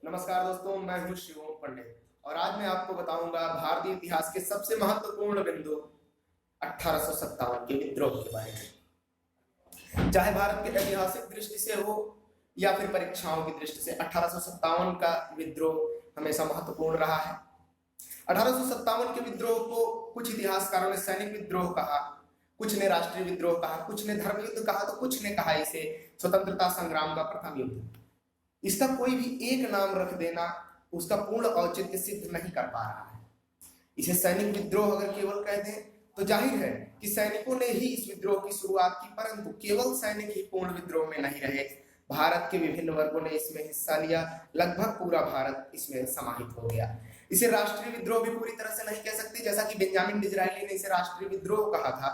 नमस्कार दोस्तों, मैं हूं शिवम पंडित और आज मैं आपको बताऊंगा भारतीय इतिहास के सबसे महत्वपूर्ण बिंदु 1857 के विद्रोह के बारे में। चाहे भारत के ऐतिहासिक दृष्टि से हो या फिर परीक्षाओं की दृष्टि से 1857 का विद्रोह हमेशा महत्वपूर्ण रहा है। 1857 के विद्रोह को कुछ इतिहासकारों ने सैनिक विद्रोह कहा, कुछ ने राष्ट्रीय विद्रोह कहा, कुछ ने धर्म युद्ध कहा, तो कुछ ने कहा इसे स्वतंत्रता संग्राम का प्रथम युद्ध। इसका कोई भी एक नाम रख देना उसका पूर्ण औचित्य सिद्ध नहीं कर पा रहा है। इसे सैनिक विद्रोह अगर केवल कह दें तो जाहिर है कि सैनिकों ने ही इस विद्रोह की शुरुआत की, परंतु केवल सैनिक ही पूर्ण विद्रोह में नहीं रहे। भारत के विभिन्न वर्गों ने इसमें हिस्सा लिया, लगभग पूरा भारत इसमें समाहित हो गया। इसे राष्ट्रीय विद्रोह भी पूरी तरह से नहीं कह सकते, जैसा कि बेंजामिन डिज़रायली ने इसे राष्ट्रीय विद्रोह कहा था।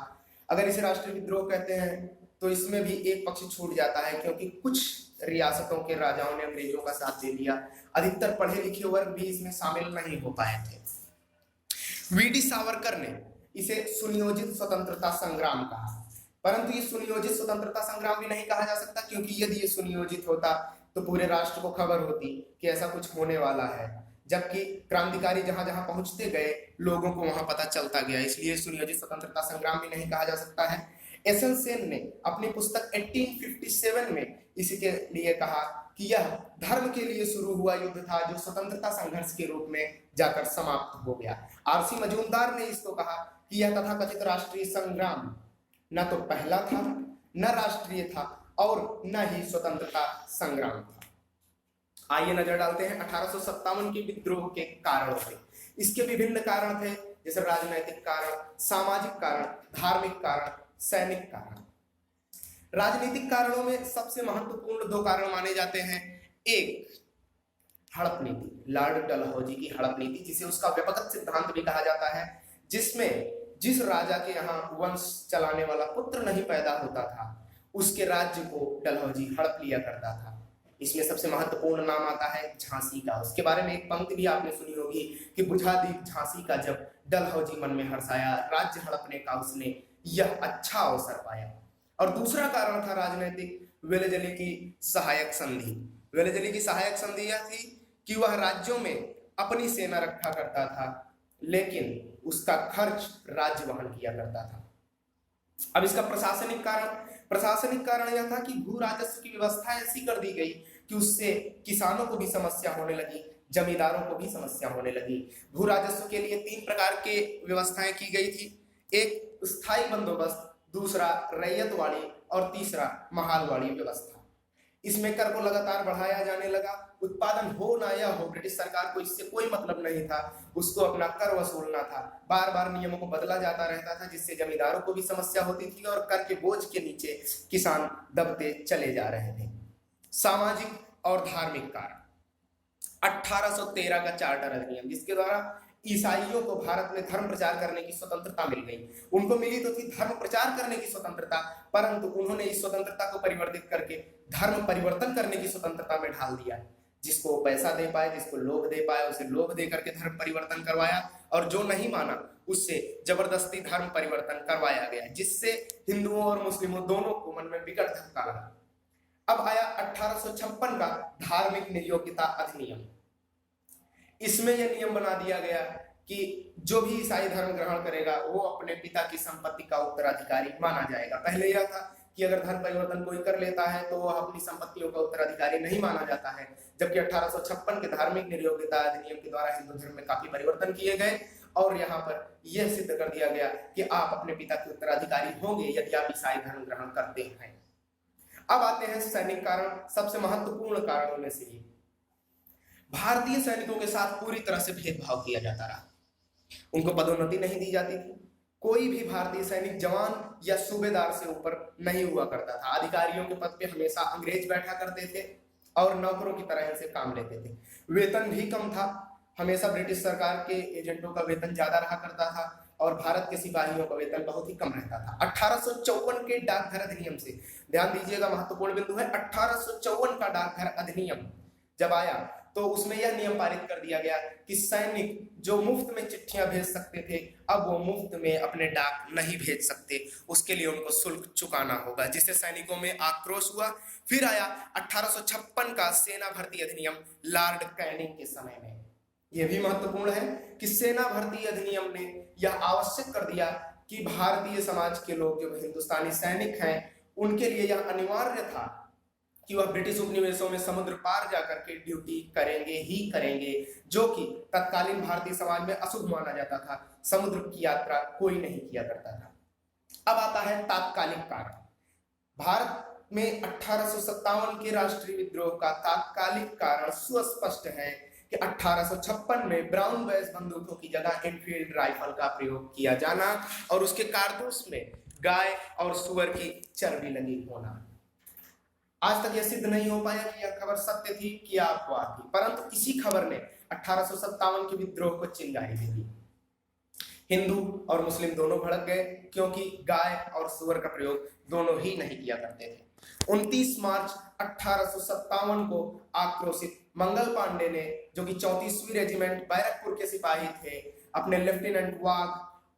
अगर इसे राष्ट्रीय विद्रोह कहते हैं तो इसमें भी एक पक्ष छूट जाता है, क्योंकि कुछ रियासतों के राजाओं ने अंग्रेजों का साथ दे दिया। अधिकतर पढ़े लिखे वर्ग भी इसमें शामिल नहीं हो पाए थे। वीडी सावरकर ने इसे सुनियोजित स्वतंत्रता संग्राम कहा, परंतु ये सुनियोजित स्वतंत्रता संग्राम भी नहीं कहा जा सकता, क्योंकि यदि ये सुनियोजित होता तो पूरे राष्ट्र को खबर होती कि ऐसा कुछ होने वाला है, जबकि क्रांतिकारी जहां जहां पहुंचते गए लोगों को वहां पता चलता गया। इसलिए सुनियोजित स्वतंत्रता संग्राम भी नहीं कहा जा सकता है। एस.एन. सेन ने अपनी पुस्तक 1857 में इसके लिए कहा कि यह धर्म के लिए शुरू हुआ युद्ध था, जो स्वतंत्रता संघर्ष के रूप में जाकर समाप्त हो गया। आर.सी. मजूमदार ने इसको कहा कि यह तथाकथित राष्ट्रीय संग्राम न तो पहला था, न राष्ट्रीय था और न ही स्वतंत्रता संग्राम था। आइए नजर डालते हैं 1857 के विद्रोह के कारणों पे। इसके विभिन्न कारण थे, जैसे राजनैतिक कारण, सामाजिक कारण, धार्मिक कारण, सैनिक कारण। राजनीतिक कारणों में सबसे महत्वपूर्ण दो कारण माने जाते हैं। एक, हड़प नीति, लॉर्ड डलहौजी की हड़प नीति, जिसे उसका व्यपगत सिद्धांत भी कहा जाता है, जिसमें जिस राजा के यहाँ वंश चलाने वाला पुत्र नहीं पैदा होता था उसके राज्य को डलहौजी हड़प लिया करता था। इसमें सबसे महत्वपूर्ण नाम आता है झांसी का। उसके बारे में एक पंक्ति भी आपने सुनी होगी कि बुझा दी झांसी का जब डलहौजी मन में हर्षाया, राज्य हड़पने का उसने यह अच्छा अवसर पाया। और दूसरा कारण था राजनीतिक, वेलेजली की सहायक संधि। वेलेजली की सहायक संधि यह थी कि वह राज्यों में अपनी सेना रखा करता था, लेकिन उसका खर्च राज्य वहन किया करता था। अब इसका प्रशासनिक कारण यह था कि भू राजस्व की व्यवस्था ऐसी कर दी गई कि उससे किसानों को भी समस्या होने लगी, जमींदारों को भी समस्या होने लगी। भू राजस्व के लिए 3 प्रकार के व्यवस्थाएं की गई थी। एक स्थायी बंदोबस्त, दूसरा रैयतवाड़ी और तीसरा महालवाड़ी व्यवस्था। इसमें कर को लगातार बढ़ाया जाने लगा। उत्पादन हो ना या हो, ब्रिटिश सरकार को इससे कोई मतलब नहीं था, उसको अपना कर वसूलना था। बार बार नियमों को बदला जाता रहता था, जिससे जमींदारों को भी समस्या होती थी और कर के बोझ के नीचे किसान दबते चले जा रहे थे। सामाजिक और धार्मिक कारण, 1813 का चार्टर अधिनियम, जिसके द्वारा ईसाइयों को भारत में धर्म प्रचार करने की स्वतंत्रता मिल गई। उनको मिली तो थी धर्म प्रचार करने की स्वतंत्रता, परंतु उन्होंने इस स्वतंत्रता को परिवर्तित करके धर्म परिवर्तन करने की स्वतंत्रता में ढाल दिया। जिसको पैसा दे पाए, जिसको लोभ दे पाए, उसे लोभ दे करके धर्म परिवर्तन करवाया, और जो नहीं माना उससे जबरदस्ती धर्म परिवर्तन करवाया गया, जिससे हिंदुओं और मुस्लिमों दोनों को मन में विकट धक्का लगा। अब आया 1856 का धार्मिक नियोक्ता अधिनियम। इसमें यह नियम बना दिया गया कि जो भी ईसाई धर्म ग्रहण करेगा वो अपने पिता की संपत्ति का उत्तराधिकारी माना जाएगा। पहले यह था कि अगर धर्म परिवर्तन कोई कर लेता है तो वह अपनी संपत्तियों का उत्तराधिकारी नहीं माना जाता है, जबकि 1856 के धार्मिक नियोक्ता अधिनियम के द्वारा हिंदू धर्म में काफी परिवर्तन किए गए और यहाँ पर यह सिद्ध कर दिया गया कि आप अपने पिता के उत्तराधिकारी होंगे यदि आप ईसाई धर्म ग्रहण करते हैं। अब आते हैं सैनिक कारण, सबसे महत्वपूर्ण कारणों में से। भारतीय सैनिकों के साथ पूरी तरह से भेदभाव किया जाता रहा। उनको पदोन्नति नहीं दी जाती थी। कोई भी भारतीय सैनिक जवान या सूबेदार से ऊपर नहीं हुआ करता था। अधिकारियों के पद पे हमेशा अंग्रेज बैठा करते थे और नौकरों की तरह इनसे काम लेते थे। वेतन भी कम था, हमेशा ब्रिटिश सरकार के एजेंटों का वेतन ज्यादा रहा करता था और भारत के सिपाहियों का वेतन बहुत ही कम रहता था। 1854 के डाकघर अधिनियम से, ध्यान दीजिएगा महत्वपूर्ण बिंदु है, 1854 का डाकघर अधिनियम जब आया तो उसमें यह नियम पारित कर दिया गया कि सैनिक जो मुफ्त में चिट्ठियां भेज सकते थे, अब वो मुफ्त में अपने डाक नहीं भेज सकते, उसके लिए उनको शुल्क चुकाना होगा, जिससे सैनिकों में आक्रोश हुआ। फिर आया 1856 का सेना भर्ती अधिनियम लॉर्ड कैनिंग के समय में। यह भी महत्वपूर्ण है कि सेना भर्ती अधिनियम ने यह आवश्यक कर दिया कि भारतीय समाज के लोग जो हिंदुस्तानी सैनिक हैं उनके लिए यह अनिवार्य था कि वह ब्रिटिश उपनिवेशों में समुद्र पार जाकर के ड्यूटी करेंगे ही करेंगे, जो कि तत्कालीन भारतीय समाज में अशुभ माना जाता था। समुद्र की यात्रा कोई नहीं किया करता था। अब आता है तात्कालिक कारण। भारत में 1857 के राष्ट्रीय विद्रोह का तात्कालिक कारण सुस्पष्ट है कि 1856 में ब्राउन बैस बंदूकों की जगह एनफील्ड राइफल का प्रयोग किया जाना और उसके कारतूस में गाय और सुअर की चर्बी लगी होना। आज तक यह सिद्ध नहीं हो पाया कि यह खबर सत्य थी कि अफवाह थी, परंतु इसी खबर ने 1857 के विद्रोह को चिंगारी दे दी। हिंदू और मुस्लिम दोनों भड़क गए, क्योंकि गाय और सुअर का प्रयोग दोनों ही नहीं किया करते थे। 29 मार्च 1857 को आक्रोशित मंगल पांडे ने, जो कि 34वीं रेजिमेंट बैरकपुर के सिपाही थे, अपने लेफ्टिनेंट वाघ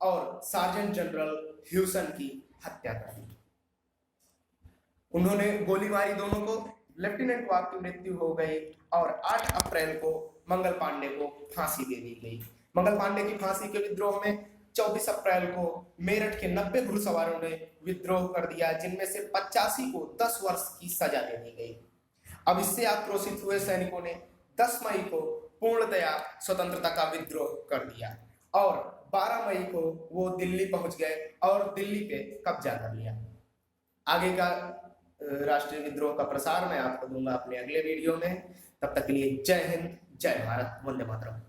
और सार्जेंट जनरल ह्यूसन की हत्या कर दी। उन्होंने गोली मारी दोनों को, लेफ्टिनेंट वाघ की मृत्यु हो गई और 8 अप्रैल को मंगल पांडे को फांसी दे दी गई। मंगल पांडे की फांसी के विद्रोह में 24 अप्रैल को मेरठ के 90 घुड़सवारों ने विद्रोह कर दिया, जिनमें से 85 को 10 वर्ष की सजा दे दी गई। अब इससे आक्रोशित हुए सैनिकों ने 10 मई को पूर्णतया स्वतंत्रता का विद्रोह कर दिया और 12 मई को वो दिल्ली पहुंच गए और दिल्ली पे कब्जा कर लिया। आगे का राष्ट्रीय विद्रोह का प्रसार मैं आपको दूंगा अपने अगले वीडियो में। तब तक के लिए जय हिंद, जय भारत, वंदे मातरम।